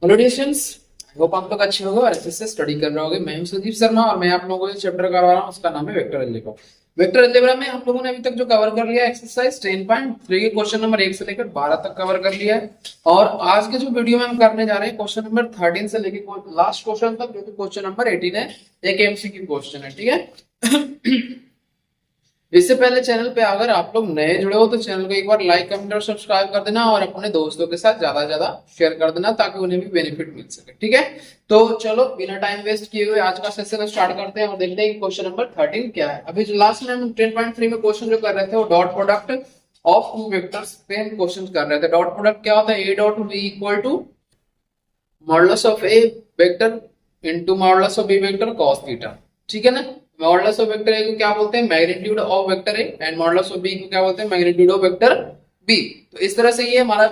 Hello dears, I hope आप लोग अच्छे होंगे और अच्छे से स्टडी कर रहे होंगे। मैं हूं सुदीप शर्मा और मैं आप लोगों को जो चैप्टर करवा रहा हूं उसका नाम है वेक्टर अलजेब्रा। वेक्टर अलजेब्रा में आप लोगों ने अभी तक जो कवर कर लिया एक्सरसाइज 10.3 के क्वेश्चन नंबर 1 से लेकर 12 तक कवर कर लिया है। और आज के जो वीडियो में हम करने जा रहे हैं क्वेश्चन नंबर 13 से लेकर लास्ट क्वेश्चन तक, जो कि क्वेश्चन नंबर 18 है। एक एमसीक्यू क्वेश्चन है, ठीक है। इससे पहले चैनल पे अगर आप लोग नए जुड़े हो तो चैनल को एक बार लाइक कमेंट और सब्सक्राइब कर देना और अपने दोस्तों के साथ ज्यादा ज्यादा शेयर कर देना ताकि उन्हें भी बेनिफिट मिल सके, ठीक है। तो चलो बिना टाइम वेस्ट किए हुए आज का सेशन स्टार्ट करते हैं और देखते हैं कि क्वेश्चन नंबर 13 क्या है। अभी जो लास्ट में हम 10.3 में क्वेश्चन जो कर रहे थे वो dot product of two vectors पे हम क्वेश्चन कर रहे थे। डॉट प्रोडक्ट क्या होता है? ए dot B equal to modulus of A vector into modulus of B vector cos theta, ठीक है ना। मॉडुलस ऑफ वेक्टर ए को क्या बोलते हैं? Magnitude of vector A, and modulus of B को क्या बोलते हैं? Magnitude of vector B. तो इस तरह से ये हमारा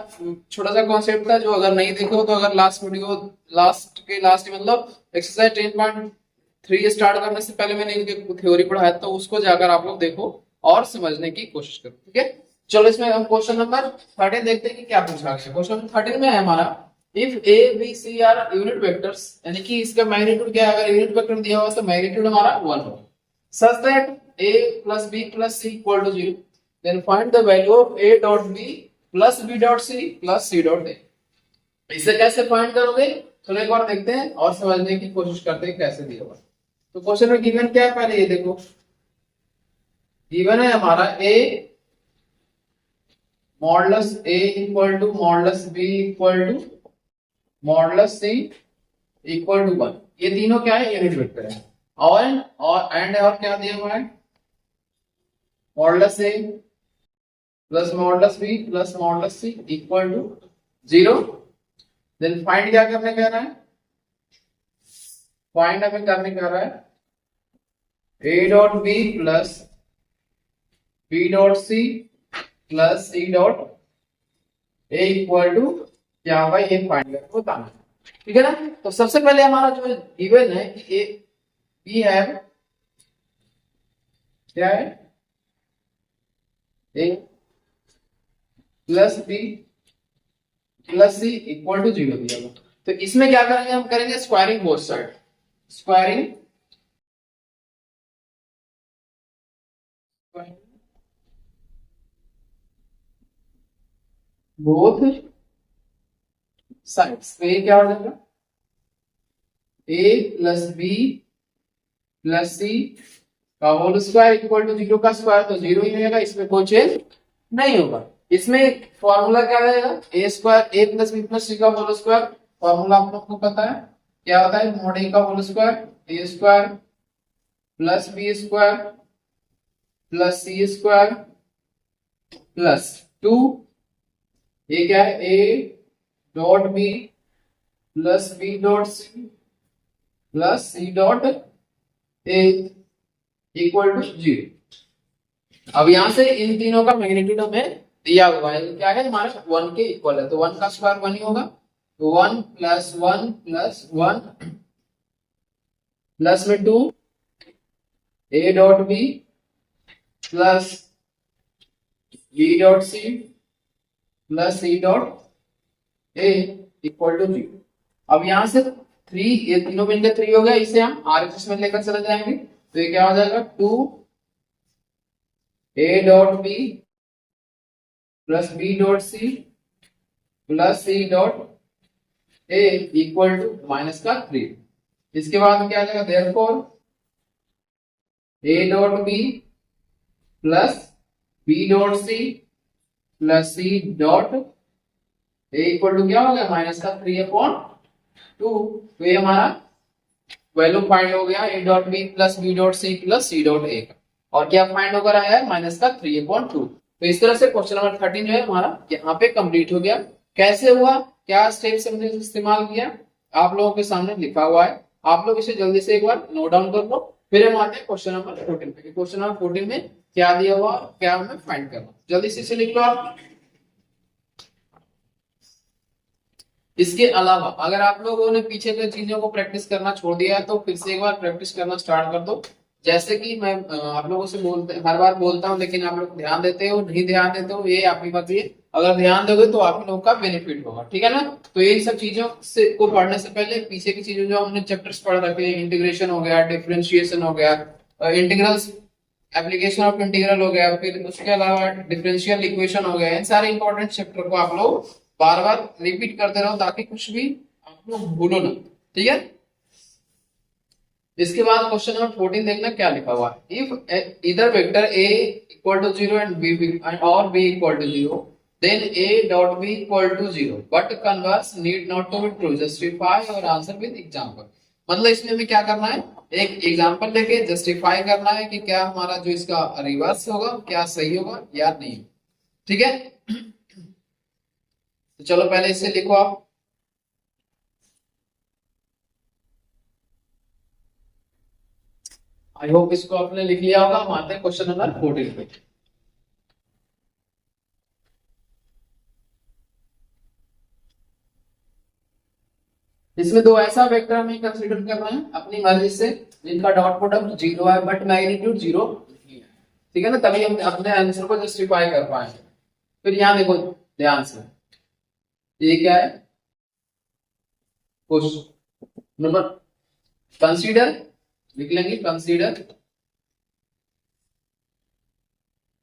छोटा सा कॉन्सेप्ट था, जो अगर नहीं देखो तो अगर लास्ट वीडियो लास्ट मतलब एक्सरसाइज 10.3 स्टार्ट करने से पहले मैंने इनके थ्योरी पढ़ाया तो उसको जाकर आप लोग देखो और समझने की कोशिश करो, ठीक है। चलो इसमें हम क्वेश्चन नंबर 13 देखते हैं कि क्या पूछा गया। क्वेश्चन नंबर 13 में है हमारा, if A B C are unit vectors, यानी कि इसका मैग्नीट्यूड क्या है? अगर यूनिट वेक्टर दिया हुआ तो मैग्नीट्यूड हमारा 1 होगा। Such that A plus B plus C equal to 0, then find the value of A dot B plus B dot C plus C dot A. इसे कैसे फाइंड करोगे? चलो एक बार देखते हैं और समझने की कोशिश करते हैं कैसे दिया हुआ। तो क्वेश्चन में गिवन क्या है पहले ये देखो। गिवन है हमारा a modulus A equal to modulus b equal to modulus C equal to 1। ये तीनों क्या है? यूनिट वेक्टर है। और एंड और क्या दिया हुआ है? Modulus A plus modulus B plus modulus C equal to 0। Then find क्या करने कह रहा है? फाइंड हमें करने कह रहा है ए dot B plus B dot C plus C dot A equal to क्या होगा? ये फाइंड करके बताना, ठीक है ना। तो सबसे पहले हमारा जो गिवन है कि ए बी हैव क्या है? A plus B plus C equal to 0 दिया हुआ। तो इसमें क्या करेंगे? हम करेंगे squaring both side. Squaring both sides. तो ये क्या हो जाएगा? A plus B plus c का होल स्क्वायर इक्वल टू 0 का स्क्वायर, तो 0 ही रहेगा, इसमें कोई चेंज नहीं होगा। इसमें फॉर्मूला क्या रहेगा? ए स्क्वायर ए प्लस बी प्लस सी का होल स्क्वायर। फॉर्मूला आप लोग को पता है क्या होता है? मॉड ए का whole square a square plus b square plus c square plus 2। ये क्या है? ए dot B plus B dot C plus C dot A equal to 0। अब यहां से इन तीनों का मैग्नीट्यूड हमें दिया हुआ है, क्या है? हमारे 1 के इक्वल है, तो 1 का स्क्वायर 1 ही होगा। तो 1 प्लस 1 प्लस 1 प्लस में 2 A dot B plus B dot C plus C dot A equal to 0। अब यहां से 3, ये तीनों मिलकर 3 हो गया, इसे हम आरएचएस में लेकर चले जाएंगे। तो ये क्या हो जाएगा? 2 A dot B plus B dot C plus C dot A equal to minus का 3। इसके बाद क्या आ जाएगा? Therefore A dot B plus B dot C plus C dot A equal to क्या हो गया? माइनस का 3/2। तो ये हमारा वैल्यू फाइंड हो गया A dot B plus B dot C plus C dot A का। और क्या फाइंड होकर आया है? माइनस का 3/2। तो इस तरह से क्वेश्चन नंबर 13 जो है हमारा यहाँ पे कंप्लीट हो गया। कैसे हुआ, क्या स्टेप से हमने इस्तेमाल किया, आप लोगों के सामने लिखा हुआ है। आप लोग इसे जल्दी से एक बार नोट डाउन कर लो, फिर हम आते हैं क्वेश्चन नंबर 14 पे। क्वेश्चन नंबर 14 में क्या दिया हुआ, क्या हमें फाइंड करना, जल्दी से इसे लिख लो आप। इसके अलावा अगर आप लोगों ने पीछे के चीजों को प्रैक्टिस करना छोड़ दिया है तो फिर से एक बार प्रैक्टिस करना स्टार्ट कर दो। जैसे कि मैं आप लोगों से हर बार बोलता हूँ, लेकिन आप लोग ध्यान देते हो नहीं ध्यान देते हो, ये आपकी मर्जी है। अगर ध्यान दोगे तो आप लोगों का बेनिफिट होगा, ठीक है ना। तो ये सब चीजों से को पढ़ने से पहले पीछे की चीजों जो हमने चैप्टर्स पढ़ रखे हैं, इंटीग्रेशन हो गया, डिफरेंशिएशन हो गया, इंटीग्रल्स, एप्लीकेशन ऑफ इंटीग्रल हो गया, फिर उसके अलावा डिफरेंशियल इक्वेशन हो गया, इन सारे इंपॉर्टेंट चैप्टर को आप लोग बार बार रिपीट करते रहो ताकि कुछ भी आप लोग भूलो ना, ठीक है। इसके बाद क्वेश्चन नंबर 14 देखना क्या लिखा हुआ है। इफ इधर vector a equal to 0 and b और b equal to 0, then a dot b equal to 0 but converse need not to be true, justify और आंसर विद एग्जांपल। मतलब इसमें हमें क्या करना है, एक एग्जांपल लेके जस्टिफाई करना है कि क्या हमारा जो इसका रिवर्स होगा क्या सही होगा या नहीं, ठीक है। तो चलो पहले इसे लिखो आप। आई होप इसको आपने लिख लिया होगा। हम आते हैं क्वेश्चन नंबर 14 पे। इसमें दो ऐसा वेक्टर हमें कंसीडर करना है अपनी मर्जी से जिनका डॉट प्रोडक्ट 0 है बट मैग्नीट्यूड 0 नहीं है, ठीक है ना, तभी हम अपने आंसर को जस्टिफाई कर पाएंगे। फिर यहां देखो ध्यान से, ये क्या है, क्वेश्चन नंबर कंसीडर लिख लेंगे, consider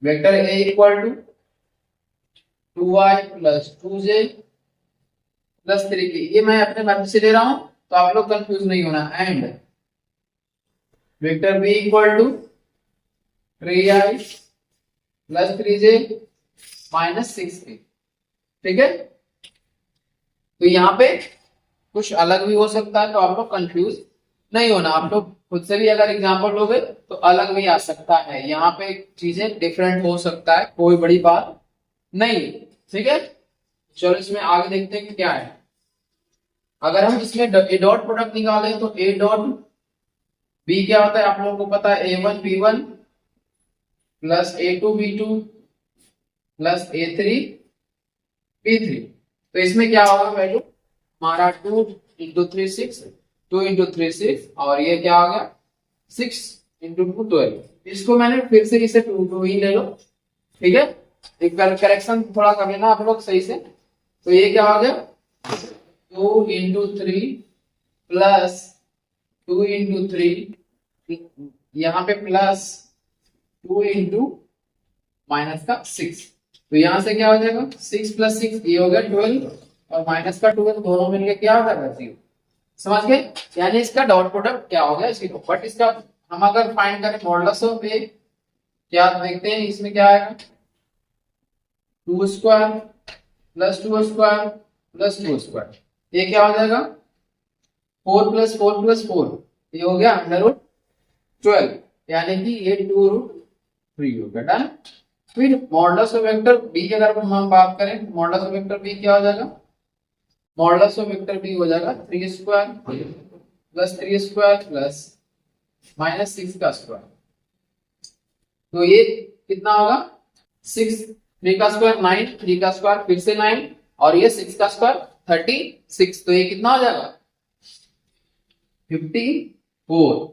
vector a equal to 2y plus 2j plus 3k। ये मैं अपने मर्जी से ले रहा हूं तो आप लोग कंफ्यूज नहीं होना। And vector b equal to 3i plus 3j minus 6k, ठीक है। तो यहाँ पे कुछ अलग भी हो सकता है, तो आप लोग कंफ्यूज नहीं होना। आप लोग खुद से भी अगर एग्जांपल लोगे तो अलग भी आ सकता है, यहाँ पे चीजें डिफरेंट हो सकता है, कोई बड़ी बात नहीं, ठीक है। चलो इसमें आगे देखते हैं कि क्या है। अगर हम इसमें ए डॉट प्रोडक्ट निकालें तो ए डॉट बी क्या होता है, आप लोगों को पता है a1 b1 plus a2 b2 plus a3 b3। तो इसमें क्या होगा वैल्यू हमारा 2 इंटू 3 6, 2 इंटू 3 6, और ये क्या हो गया 6 इंटू 2 12। इसको मैंने फिर से इसे 2 ही ले लो, ठीक है। एक करेक्शन थोड़ा कर लेना आप लोग सही से। तो ये क्या हो गया 2 इंटू 3 प्लस 2 इंटू 3, यहाँ पे प्लस 2 इंटू माइनस का 6। तो यहां से क्या हो जाएगा 6 प्लस 6 ये हो गया 12, और माइनस का 12 दोनों मिलके क्या हो जाएगा 0। समझ गए, यानी इसका डॉट प्रोडक्ट क्या हो गया 0। बट इसका हम अगर फाइंड करें मॉडुलस ऑफ ए, क्या देखते हैं इसमें क्या आएगा 2 square plus 2 square plus 2 square, ये क्या हो जाएगा 4 प्लस 4 प्लस 4, ये हो गया अंडर रूट 12, यानी कि ये 2 रूट 3 हो गया। डन। फिर मॉडुलस ऑफ वेक्टर बी की अगर हम बात करें, मॉडुलस ऑफ वेक्टर बी क्या हो जाएगा, मॉडुलस ऑफ वेक्टर बी हो जाएगा 3 square plus 3 square plus minus 6 का स्क्वायर। तो ये कितना होगा 6, 3 का स्क्वायर 9, 3 का स्क्वायर फिर से 9, और ये 6 का स्क्वायर 36। तो ये कितना हो जाएगा 54।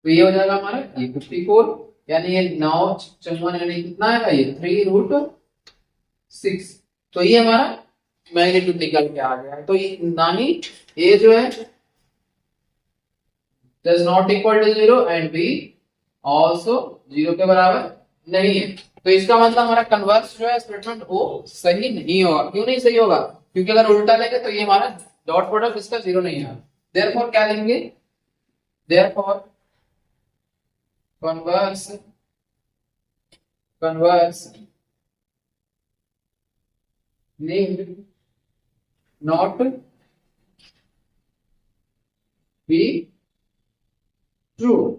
तो ये हो जाएगा हमारा ये 54, यानी ये 9 54, यानी कितना आएगा ये 3 रूट 6। तो ये हमारा मैग्नीट्यूड निकल के आ गया है। तो ये ना ही ए जो है does not equal to 0 and B also 0 के बराबर नहीं है। तो इसका मतलब हमारा कन्वर्स जो है स्टेटमेंट वो सही नहीं होगा। क्यों नहीं सही होगा, क्योंकि अगर उल्टा लेंगे तो ये हमारा डॉट प्रोडक्ट इसका 0 नहीं है। देयरफॉर क्या लेंगे, therefore converse need not be true,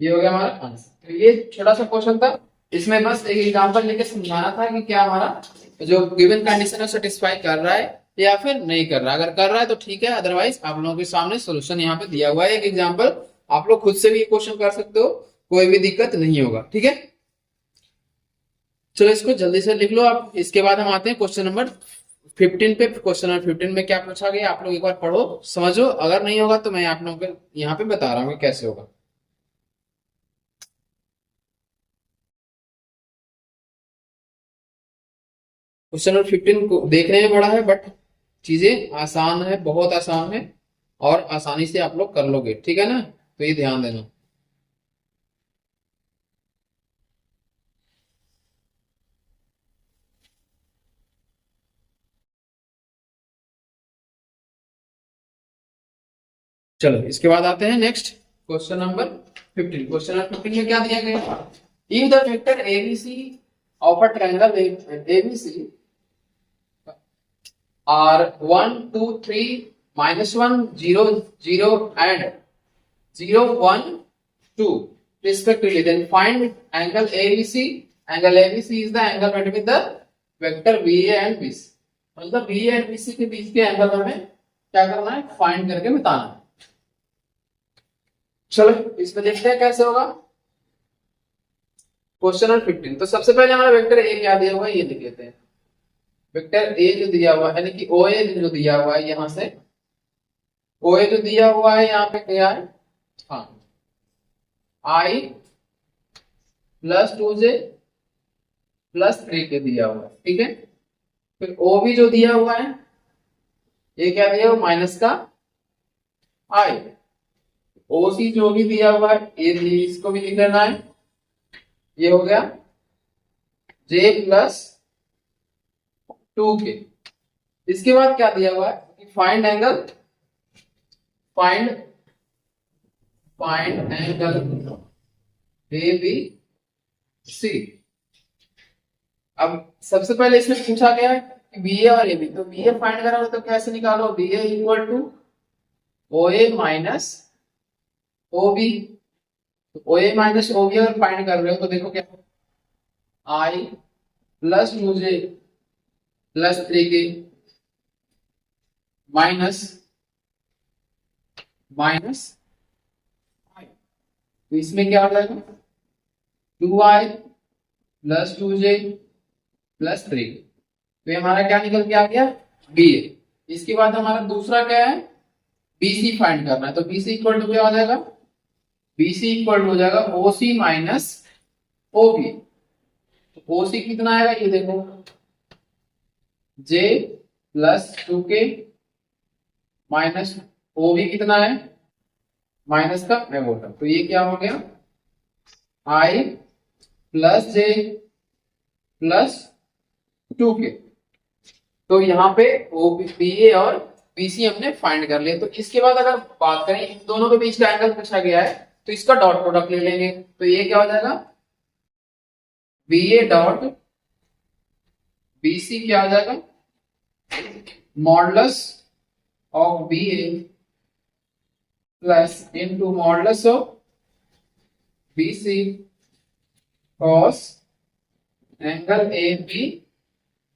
ये हो गया हमारा आंसर। तो ये छोटा सा क्वेश्चन था, इसमें बस एक एग्जांपल लेके समझाना था कि क्या हमारा जो गिवन कंडीशन है सेटिस्फाई कर रहा है या फिर नहीं कर रहा। अगर कर रहा है तो ठीक है, अदरवाइज आप लोगों के सामने सोल्यूशन यहाँ पे दिया हुआ है एक एग्जांपल, आप लोग खुद से भी क्वेश्चन कर सकते हो, कोई भी दिक्कत नहीं होगा, ठीक है। चलो इसको जल्दी से लिख लो आप। इसके बाद हम आते हैं क्वेश्चन नंबर 15 पे, क्वेश्चन नंबर 15 में क्या पूछा गया आप लोग एक बार पढ़ो, समझो। अगर नहीं होगा तो मैं आप लोगों को यहाँ पे बता रहा हूँ कि कैसे होगा। क्वेश्चन नंबर 15 को देखने में बड़ा है बट चीजें आसान है, बहुत आसान है, और आसानी से आप लोग कर लोगे, ठीक है ना, तो ये ध्यान देना। चलो इसके बाद आते हैं next question number 15। Question number 15 में क्या दिया गया, if the vector ABC of a triangle ABC are 1 2 3 -1 0 0 and 0 1 2 respectively, then find angle ABC. Angle ABC is the angle between the vector BA and BC। मतलब BA and BC के बीच के angle हमें क्या करना है, फाइंड करके बताना है। चलो इसमें देखते हैं कैसे होगा। क्वेश्चन नंबर 15, तो सबसे पहले हमारा वेक्टर ए क्या दिया हुआ है ये लिख लेते हैं। वेक्टर ए जो दिया हुआ है, यानी कि ओ ए जो दिया हुआ है, यहां से ओ ए जो दिया हुआ है यहाँ पे क्या है, हाँ आई प्लस 2j प्लस 3 के दिया हुआ है, ठीक है। फिर ओ भी जो दिया हुआ है ये क्या दिया हुआ, माइनस का आई। ओ सी जो भी दिया हुआ है ये इसको भी लिख लेना है, ये हो गया j प्लस 2k। इसके बाद क्या दिया हुआ है, find angle, find angle A B C. अब सबसे पहले इसमें पूछा गया है कि बी ए और ए बी, तो बी ए फाइंड करा तो कैसे निकालो, b a equal to O a minus O b. O a minus O b अगर फाइंड कर रहे हो तो देखो क्या, i plus 2j plus 3k minus minus i. तो इसमें क्या हो जाएगा, 2i प्लस 2j प्लस 3। तो ये हमारा क्या निकल के आ गया, बी ए। इसके बाद हमारा दूसरा क्या है, बीसी फाइंड करना है। तो बीसी इक्वल टू क्या हो जाएगा, बीसी इक्वल टू हो जाएगा ओसी माइनस ओबी। तो ओसी कितना आएगा ये देखो, जे प्लस 2k माइनस ओबी कितना है, माइनस का मैं बोल रहा हूं, तो ये क्या हो गया, आई प्लस जे प्लस 2k। तो यहाँ पे बी ए और बीसी हमने फाइंड कर लिया। तो इसके बाद अगर बात करें इन दोनों के बीच का एंगल पूछा गया है तो इसका डॉट प्रोडक्ट ले लेंगे। तो ये क्या हो जाएगा, बी ए डॉट बीसी क्या हो जाएगा, modulus of B A plus into modulus of BC cos angle A B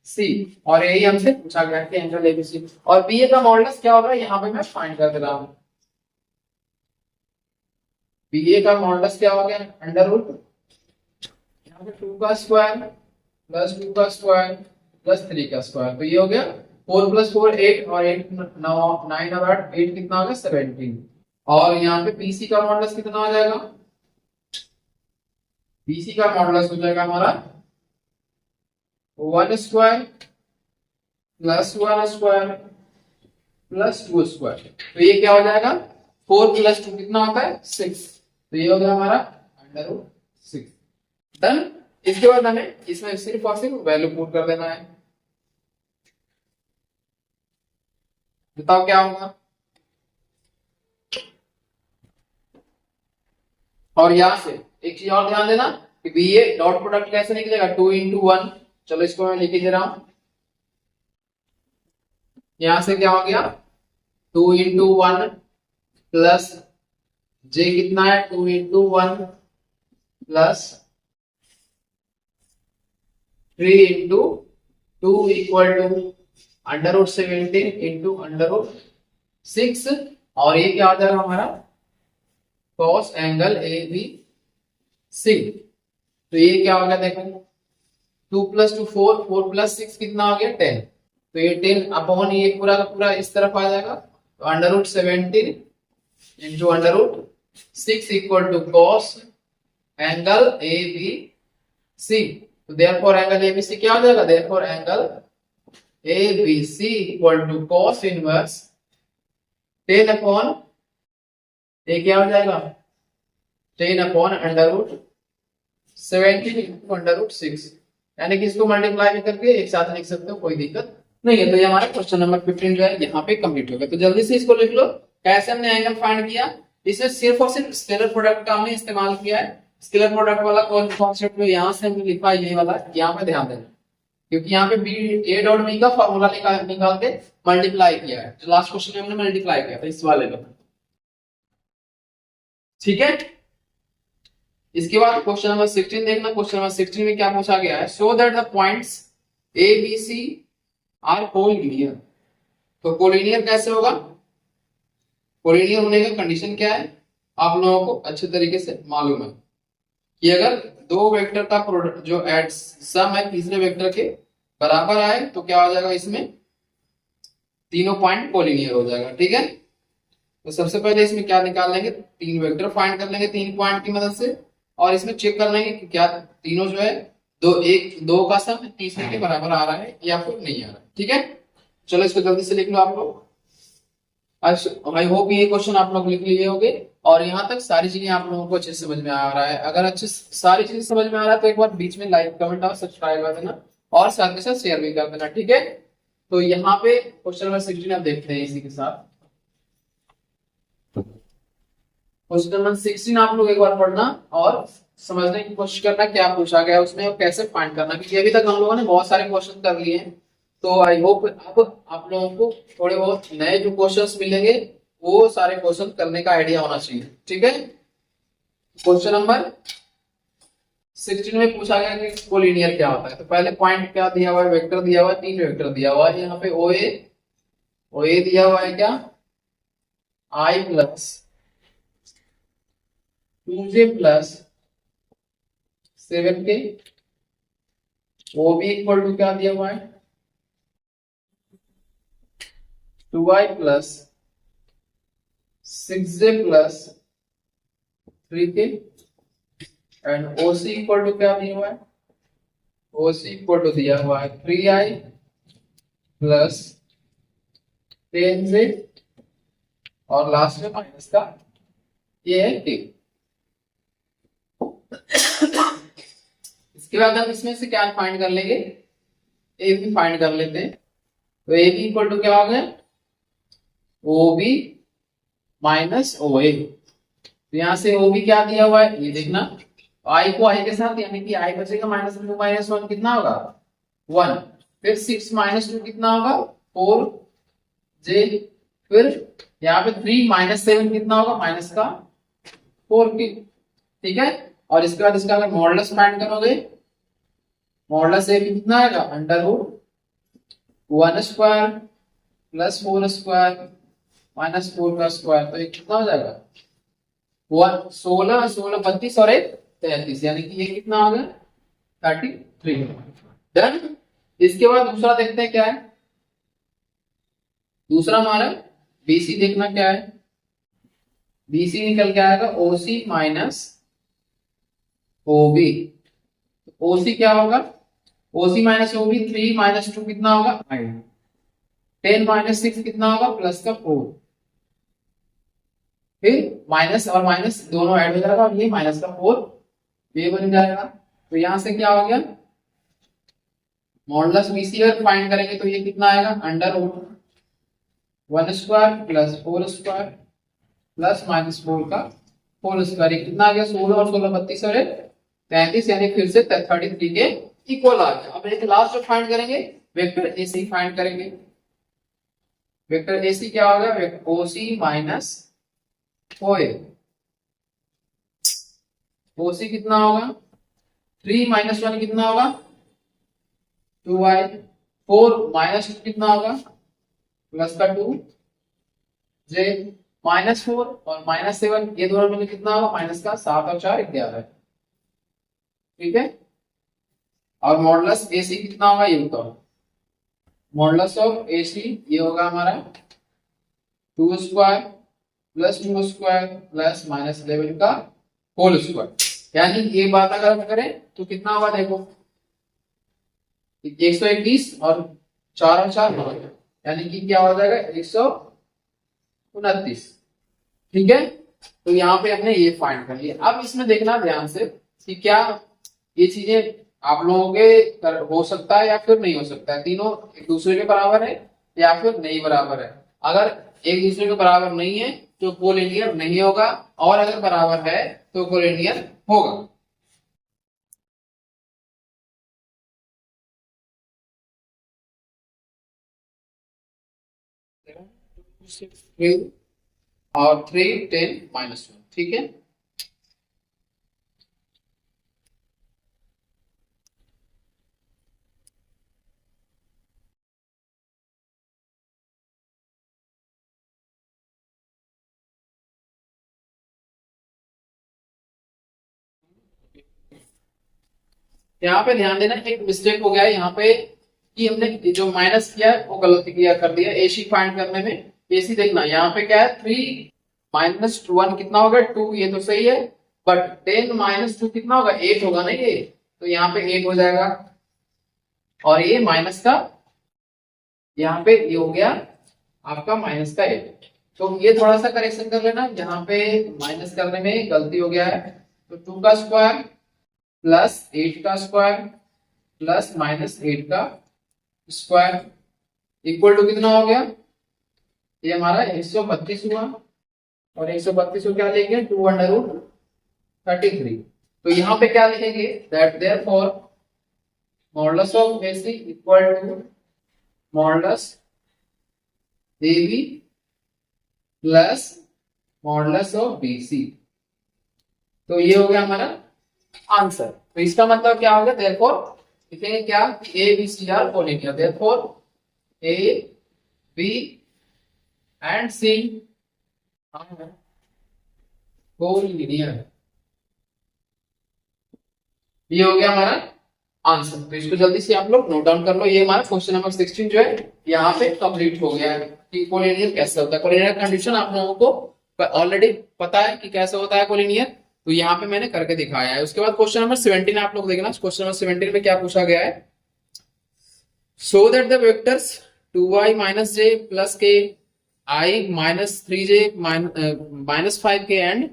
C. और यही हमसे पूछा गया कि एंगल एबीसी, और बी ए का मॉडुलस क्या होगा यहाँ पे मैं फाइंड कर दे रहा हूं। बी ए का मॉडुलस क्या हो गया, अंडर रूट यहाँ पे 2 का स्क्वायर प्लस 2 का स्क्वायर प्लस 3 का स्क्वायर। तो ये हो गया 4 प्लस 4 8 और 8 9 9 और 8 8 कितना हो गया 17। और यहाँ पे बीसी का मॉडुलस कितना हो जाएगा, बीसी का मॉडुलस हो जाएगा हमारा 1 square plus 1 square plus 2 square. तो ये क्या हो जाएगा, 4 प्लस 2 कितना होता है 6। तो ये हो गया हमारा अंडर रूट 6। डन। इसके बाद हमें इसमें सिर्फ और सिर्फ वैल्यू पुट कर देना है। बताओ क्या होगा, और यहां से एक चीज और ध्यान देना कि बी ए डॉट प्रोडक्ट कैसे निकलेगा, 2 into 1। चलो इसको मैं लिख दे रहा हूं, यहां से क्या हो गया 2 into 1 प्लस जे कितना है 2 into 1 plus 3 into 2 equal to under root 17 into under root 6। और ये क्या हो जाएगा हमारा cos angle A B C. तो ये क्या हो गया देखो, 2 प्लस 2 4 4 प्लस 6 कितना हो गया 10। तो ये 10 अपॉन ये पूरा का पूरा इस तरफ आ जाएगा, तो under root 17 into under root 6 equal to cos angle A B C. तो therefore angle A B C क्या हो जाएगा, therefore angle A B C equal to cos inverse 10 upon ये क्या हो जाएगा 10 upon under root 17 into under root 6, यानी कि इसको मल्टीप्लाई भी करके एक साथ लिख सकते हो, कोई दिक्कत नहीं है। तो ये हमारा क्वेश्चन नंबर 15 जो है यहाँ पे कंप्लीट हो गया। तो जल्दी से इसको लिख लो, कैसे हमने एंगल फाइंड किया। इसमें सिर्फ और सिर्फ स्केलर प्रोडक्ट का हमने इस्तेमाल किया है। स्केलर प्रोडक्ट वाला कॉन्सेप्ट में यहाँ से हमने लिखा ये वाला, यहाँ पे ध्यान देना, क्योंकि यहाँ पे बी ए डॉट बी का फॉर्मूला निकाल के मल्टीप्लाई किया है। जो लास्ट क्वेश्चन में हमने मल्टीप्लाई किया था इस वाले में, ठीक है। इसके बाद क्वेश्चन नंबर 16 देखना। क्वेश्चन नंबर 16 में क्या पूछा गया है, show that the points A B C are collinear. तो कोलिनियर कैसे होगा, कोलिनियर होने का कंडीशन क्या है आप लोगों को अच्छे तरीके से मालूम है कि अगर दो वेक्टर का प्रोडक्ट जो एड सम है तीसरे वेक्टर के बराबर आए तो क्या हो जाएगा, इसमें तीनों पॉइंट कोलिनियर हो जाएगा, ठीक है। तो सबसे पहले इसमें क्या निकाल लेंगे, तीन वेक्टर फाइंड कर लेंगे तीन पॉइंट की मदद से, और इसमें चेक कर लेंगे कि क्या तीनों जो है दो का सम तीसरे के बराबर आ रहा है या फिर नहीं आ रहा है, ठीक है। चलो इसको जल्दी से लिख लो आप लोग। आई होप ये क्वेश्चन आप लोग लिख लिए होंगे और यहाँ तक सारी चीजें आप लोगों को अच्छे से समझ में आ रहा है। अगर अच्छे सारी चीजें समझ में आ रहा है तो एक बार बीच में लाइक कमेंट और सब्सक्राइब कर देना और साथ के साथ शेयर भी कर देना, ठीक है। तो यहाँ पे क्वेश्चन नंबर 16 आप देखते हैं इसी के साथ। क्वेश्चन नंबर 16 आप लोग एक बार पढ़ना और समझने की कोशिश करना क्या पूछा गया उसमें और कैसे फाइंड करना, क्योंकि अभी तक हम लोगों ने बहुत सारे क्वेश्चन कर लिए हैं। तो आई होप अब आप लोगों को थोड़े बहुत नए जो क्वेश्चंस मिलेंगे वो सारे क्वेश्चन करने का आइडिया होना चाहिए, ठीक है। क्वेश्चन नंबर 16 में पूछा गया कि कोलिनियर क्या होता है। तो पहले पॉइंट क्या दिया हुआ है, वेक्टर दिया हुआ है, तीन वेक्टर दिया हुआ है। यहाँ पे ओ ए दिया हुआ है क्या, i plus 2j plus 7k, वो भी इक्वल टू क्या दिया हुआ है 2i plus 6j plus 3k, and OC equal to क्या दिया हुआ है, OC इक्वल टू दिया हुआ है 3i प्लस 10j और लास्ट में माइनस का ये है k। इसके बाद हम इसमें से क्या फाइंड कर लेंगे, ए बी फाइंड कर लेते हैं। तो ए बी इक्वल टू क्या हो गया, ओ बी माइनस ओ ए। तो यहां से ओ बी क्या दिया हुआ है ये देखना, आई को आई के साथ यानी कि आई बचेगा -2 - 1 कितना होगा 1, फिर 6 - 2 कितना होगा 4j, फिर यहाँ पे 3 - 7 कितना होगा माइनस का 4k, ठीक है। और इसके बाद इसका अगर मॉडुलस फाइंड करोगे, मॉडुलस ए कितना आएगा √1² प्लस 4² माइनस 4 का स्क्वायर, तो ये कितना हो जाएगा 16 16 32 और 1 33, यानी कि ये कितना हो गया 33। डन। इसके बाद दूसरा देखते हैं क्या है, दूसरा हमारा BC देखना क्या है, BC निकल के आएगा OC माइनस OB। OC क्या होगा, OC माइनस OB 3 - 2 कितना होगा 10 - 6 कितना होगा प्लस का 4, फिर माइनस और माइनस दोनों ऐड हो जाएगा और ये माइनस का 4 ये बन जाएगा। तो यहां से क्या हो गया मॉडुलस BC अगर फाइंड करेंगे तो ये कितना आएगा √1² प्लस 4² प्लस -4 का 4², ये कितना आ गया 16 और 16 32 और 33, यानी फिर से 33 के इक्वल आ गया। अब एक लास्ट जो फाइंड करेंगे वेक्टर AC फाइंड करेंगे। वेक्टर AC क्या होगा, OC माइनस OA। OC कितना होगा 3 - 1 कितना होगा 2i, 4 - 2 कितना होगा प्लस का 2j, -4 और -7 ये दोनों मिलकर कितना होगा माइनस का 7 और 4 11, ठीक है। और मॉडुलस AC कितना होगा ये बताओ, मॉडुलस ऑफ AC ये होगा हमारा 2 square plus 2 square plus minus 11 का होल स्क्वायर। यानी ये बात अगर हम करें तो कितना होगा देखो, 121 और 4 और 4 9, यानी कि क्या हो जाएगा 129। ठीक है, तो यहाँ पे हमने ये फाइंड कर लिया। अब इसमें देखना ध्यान से कि क्या ये चीजें आप लोगों के हो सकता है या फिर नहीं हो सकता है, तीनों एक दूसरे के बराबर है या फिर नहीं बराबर है। अगर एक दूसरे के बराबर नहीं है तो कोलिनियर नहीं होगा, और अगर बराबर है तो कोलिनियर होगा। और 3 10 -1। ठीक है, यहाँ पे ध्यान देना, एक मिस्टेक हो गया है यहाँ पे कि हमने जो माइनस किया है वो गलत किया कर दिया एसी फाइंड करने में। एसी देखना यहाँ पे क्या है 3 -1 कितना होगा 2, ये तो सही है, बट 10 -2 कितना होगा 8 होगा ना ये, तो यहाँ पे 8 हो जाएगा। और ये माइनस का यहाँ पे ये हो गया आपका माइनस का 8। तो ये थोड़ा सा करेक्शन कर लेना, यहाँ पे माइनस करने में गलती हो गया है। तो 2 का स्क्वायर प्लस 8 का स्क्वायर प्लस माइनस 8 का स्क्वायर इक्वल टू कितना हो गया, ये हमारा 132 हुआ। और 132 को क्या लेंगे 2√33। तो यहाँ पे क्या लिखेंगे that therefore modulus of AC equal to modulus AB plus modulus of BC। तो ये हो गया हमारा आंसर। तो इसका मतलब क्या हो गया, देयरफॉर लिखेंगे क्या A B C are collinear, therefore A B and C are collinear. ये हो गया हमारा आंसर। तो इसको जल्दी से आप लोग नोट डाउन कर लो। ये हमारा क्वेश्चन नंबर 16 जो है यहाँ पे कंप्लीट हो गया है कि कोलिनियर कैसे होता है। कोलिनियर कंडीशन आप लोगों को ऑलरेडी पता है कि कैसे होता है कोलिनियर, तो यहाँ पे मैंने करके दिखाया है। उसके बाद क्वेश्चन नंबर 17 आप लोग देखना। क्वेश्चन नंबर 17 में क्या पूछा गया है, so that the vectors 2y - j + k I - 3j - 5k and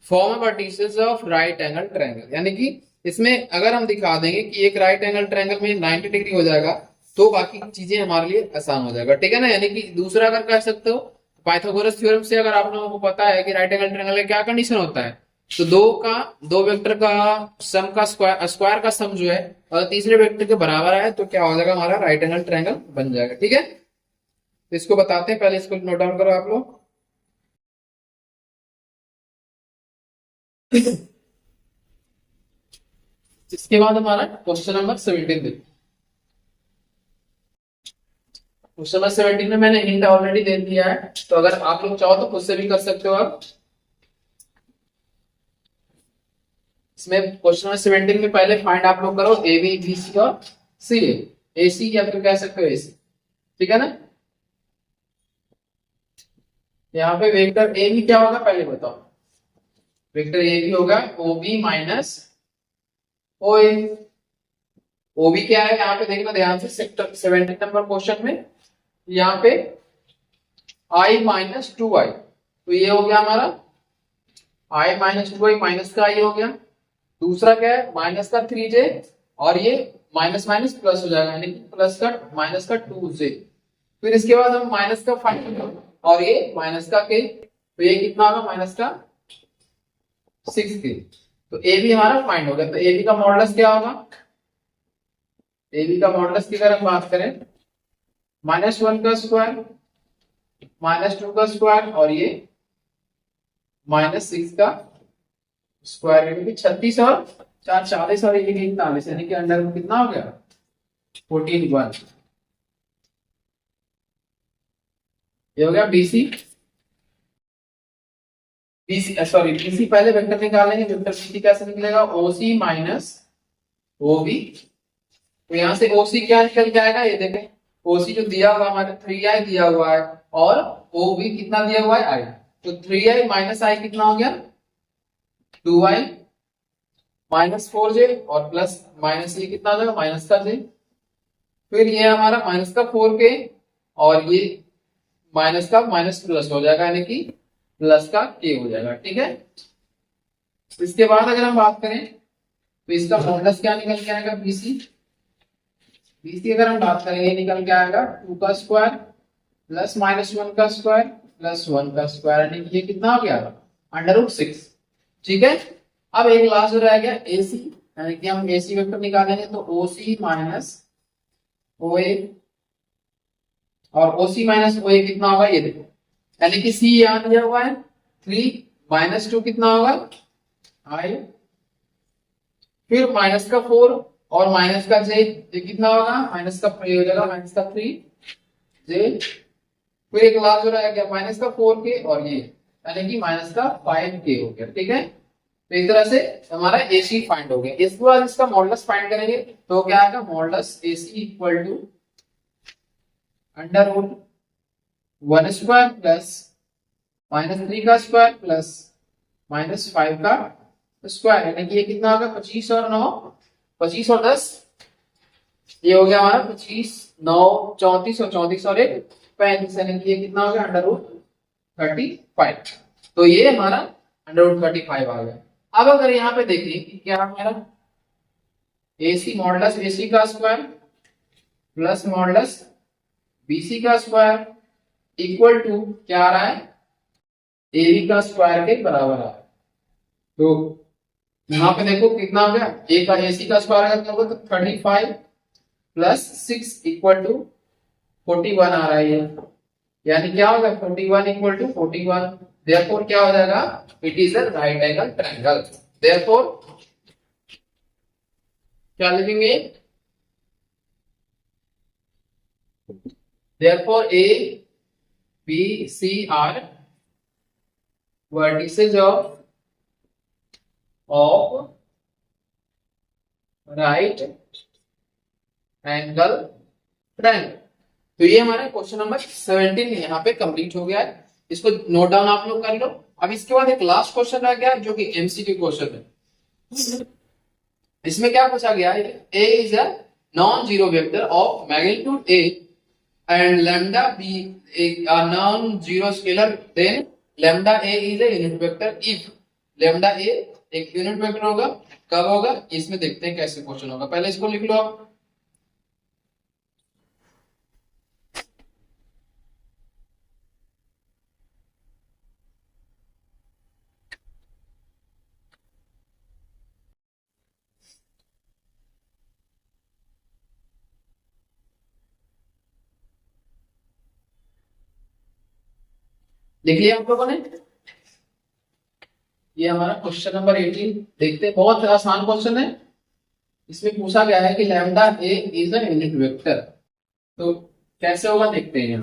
form a vertices of right angle triangle. यानी कि इसमें अगर हम दिखा देंगे कि एक राइट एंगल ट्रायंगल में 90 डिग्री हो जाएगा तो बाकी चीजें हमारे लिए आसान हो जाएगा। ठीक है ना, यानी कि दूसरा अगर कह सकते हो पाइथागोरस थ्योरम से अगर आप लोगों को पता है कि राइट एंगल ट्रायंगल का क्या कंडीशन होता है, तो दो वेक्टर का सम का स्क्वायर का सम जो है और तीसरे वेक्टर के बराबर है तो क्या हो जाएगा हमारा राइट एंगल ट्रायंगल बन जाएगा। ठीक है, तो इसको बताते हैं, पहले इसको नोट डाउन करो आप लोग। इसके बाद हमारा क्वेश्चन नंबर 17 देखो। क्वेश्चन नंबर 17 में मैंने हिंट ऑलरेडी दे दिया है, तो अगर आप लोग चाहो तो खुद से भी कर सकते हो आप। इसमें क्वेश्चन नंबर 17 में पहले फाइंड आप लोग करो ए बी बी सी और सी ए सी या फिर कह सकते हो एसी। ठीक है ना, यहाँ पे वेक्टर ए बी क्या होगा पहले बताओ। वेक्टर ए बी होगा ओ बी माइनस ओ ए। ओ बी क्या है यहाँ पे देखना ध्यान से, सेक्टर 17 नंबर क्वेश्चन में यहाँ पे I - 2i, तो ये हो गया हमारा I - 2i माइनस का I हो गया। दूसरा क्या है माइनस का 3j और ये माइनस माइनस प्लस हो जाएगा, यानी कि प्लस का माइनस का 2j। फिर इसके बाद हम माइनस का 5 और ये माइनस का k, तो ये कितना होगा माइनस का 6k। तो ए बी हमारा फाइंड हो गया। तो ए बी का मॉडुलस क्या होगा, ए बी का मॉडुलस की अगर हम बात करें -1 का स्क्वायर -2 का स्क्वायर और ये -6 का स्क्वायर, यानी कि 36 और 4 40 और ये 41, यानी कि अंडर में कितना हो गया 14 ये हो गया बीसी। बीसी सॉरी बीसी पहले वेक्टर निकालेंगे, वेक्टर बीसी कैसे निकलेगा ओसी माइनस ओबी। तो यहां से ओसी क्या निकल जाएगा ये देखें ओसी जो दिया हुआ है हमारे 3i दिया हुआ है और ओ भी कितना दिया हुआ है आई, तो 3i माइनस आई कितना हो गया 2i माइनस 4j और प्लस माइनस ये कितना हो जाएगा माइनस का j, फिर ये हमारा माइनस का 4k और ये माइनस का माइनस प्लस हो जाएगा यानी कि प्लस का k हो जाएगा। ठीक है, इसके बाद अगर हम बात करें तो इसका मॉडुलस क्या निकल के आएगा बीसी, बीसी अगर हम बात करेंगे निकल के आएगा 2 का स्क्वायर प्लस माइनस 1 का स्क्वायर प्लस 1 का स्क्वायर यानी कि ये कितना हो गया √6। ठीक है, अब एक लास्ट जो रह गया एसी, यानी कि हम एसी वेक्टर निकालेंगे तो ओसी माइनस ओए और ओसी माइनस ओए कितना होगा ये देखो, यानी कि सी यहां दिया हुआ है 3 माइनस 2 कितना होगा आई, फिर माइनस का 4 और माइनस का जे ये कितना होगा माइनस का ये हो जाएगा माइनस का 3 जे, फिर एक लास्ट जो रह गया माइनस का 4k और ये यानी कि माइनस का 5k हो गया। ठीक है, तो इस तरह से हमारा AC फाइंड हो गया। इसके बाद इसका मॉडुलस फाइंड करेंगे तो क्या आएगा modulus AC equal to √1 square plus -3 का स्क्वायर प्लस -5 का स्क्वायर यानी कि ये कितना होगा 25 और 9 25 और 10 ये हो गया हमारा 25 9 34 और 34 और 1 35 यानी कि ये कितना हो गया √35। तो ये हमारा √35 आ गया। अब अगर यहाँ पे देखिए कि क्या हमारा AC मॉडुलस AC का स्क्वायर प्लस मॉडुलस BC का स्क्वायर इक्वल टू क्या आ रहा है AB का स्क्वायर के बराबर आ रहा है। तो यहाँ पे देखो कितना हो गया A का AC का स्क्वायर अगर करोगे तो 35 प्लस 6 इक्वल टू 41 आ रहा है ये, यानी क्या होगा 41 इक्वल टू 41, देयरफॉर क्या हो जाएगा it is a right angle triangle. Therefore क्या लिखेंगे therefore A B C are vertices of right angle triangle। तो ये हमारा क्वेश्चन नंबर 17 यहाँ पे कंप्लीट हो गया है, इसको नोट डाउन आप लोग कर लो। अब इसके बाद एक लास्ट क्वेश्चन रह गया जो कि MCQ क्वेश्चन है। इसमें क्या पूछा गया है A is a non zero vector of magnitude A and lambda B a non zero scalar, then lambda A is a unit vector if lambda A एक यूनिट वेक्टर होगा, कब होगा इसमें देखते हैं कैसे क्वेश्चन होगा। पहले इसको लिख लो आप। लिख लिया आप लोगों ने, ये हमारा क्वेश्चन नंबर 18 देखते हैं, बहुत आसान क्वेश्चन है। इसमें पूछा गया है कि lambda A is a unit vector, तो कैसे होगा देखते हैं।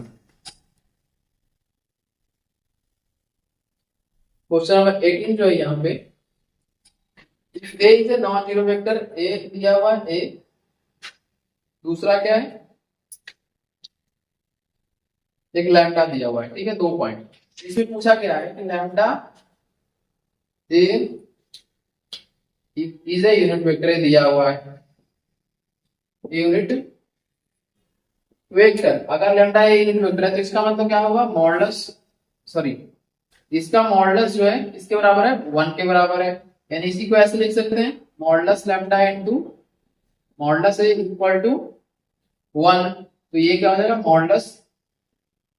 क्वेश्चन नंबर 18 जो है यहाँ पे if A is a non zero vector, A दिया हुआ है A, दूसरा क्या है एक लैम्डा दिया हुआ है, ठीक है 2 पॉइंट। इसमें पूछा गया है कि lambda A is a unit vector दिया हुआ है, यूनिट वेक्टर। अगर लैम्डा ए यूनिट वेक्टर है तो इसका मतलब क्या होगा मॉडुलस सॉरी इसका मॉडुलस जो है इसके बराबर है 1 के बराबर है, यानी इसी को ऐसे लिख सकते हैं modulus lambda into modulus A equal to 1। तो ये क्या हो जाएगा modulus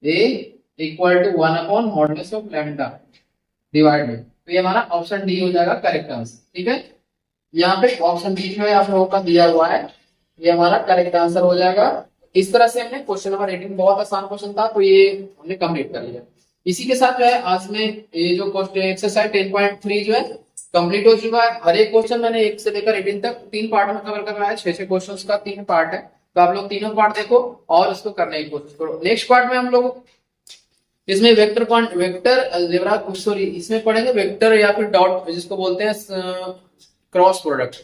A equal to 1 upon modulus of lambda divided. तो ये हमारा ऑप्शन डी हो जाएगा करेक्ट आंसर। ठीक है, यहाँ पे ऑप्शन डी जो है आप लोगों का दिया हुआ है, ये हमारा करेक्ट आंसर हो जाएगा। इस तरह से हमने क्वेश्चन नंबर 18 बहुत आसान क्वेश्चन था तो ये हमने कंप्लीट कर लिया। इसी के साथ जो है आज में ये जो क्वेश्चन एक्सरसाइज 10.3 जो है कंप्लीट हो चुका है। हर एक क्वेश्चन मैंने 1 से लेकर 18 तक 3 पार्ट में कवर करवाया है, 6 क्वेश्चंस का 3 पार्ट है, तो आप लोग तीनों पार्ट देखो और इसको करने की कोशिश करो। नेक्स्ट पार्ट में हम लोग इसमें वेक्टर अलजेब्रा सॉरी इसमें पढ़ेंगे वेक्टर या फिर डॉट जिसको बोलते हैं क्रॉस प्रोडक्ट,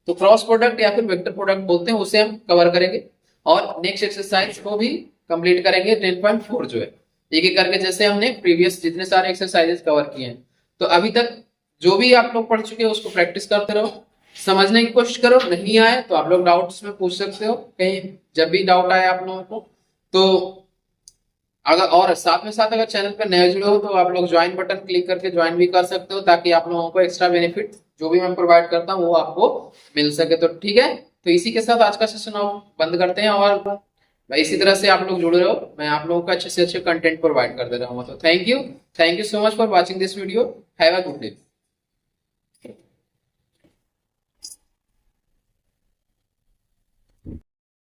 तो क्रॉस प्रोडक्ट या फिर वेक्टर प्रोडक्ट बोलते हैं उसे हम कवर करेंगे। और नेक्स्ट एक्सरसाइज को भी कंप्लीट करेंगे 10.4 जो है, एक एक करके, जैसे हमने प्रीवियस जितने सारे एक्सरसाइजेस कवर किए हैं। तो अभी तक जो भी आप लोग पढ़ चुके हैं उसको प्रैक्टिस करते रहो, समझने की कोशिश करो। नहीं आए तो आप लोग डाउट्स में पूछ सकते हो कहीं, जब भी डाउट आए आप लोगों को। तो अगर और साथ में साथ अगर चैनल पर नए जुड़े हो तो आप लोग ज्वाइन बटन क्लिक करके ज्वाइन भी कर सकते हो, ताकि आप लोगों को एक्स्ट्रा बेनिफिट जो भी मैं प्रोवाइड करता हूँ वो आपको मिल सके। तो ठीक है, तो इसी के साथ आज का सेशन बंद करते हैं, और इसी तरह से आप लोग जुड़े रहो, मैं आप लोगों को अच्छे से अच्छे कंटेंट प्रोवाइड करते रहूंगा। तो thank you so much for watching this video. Have a good day.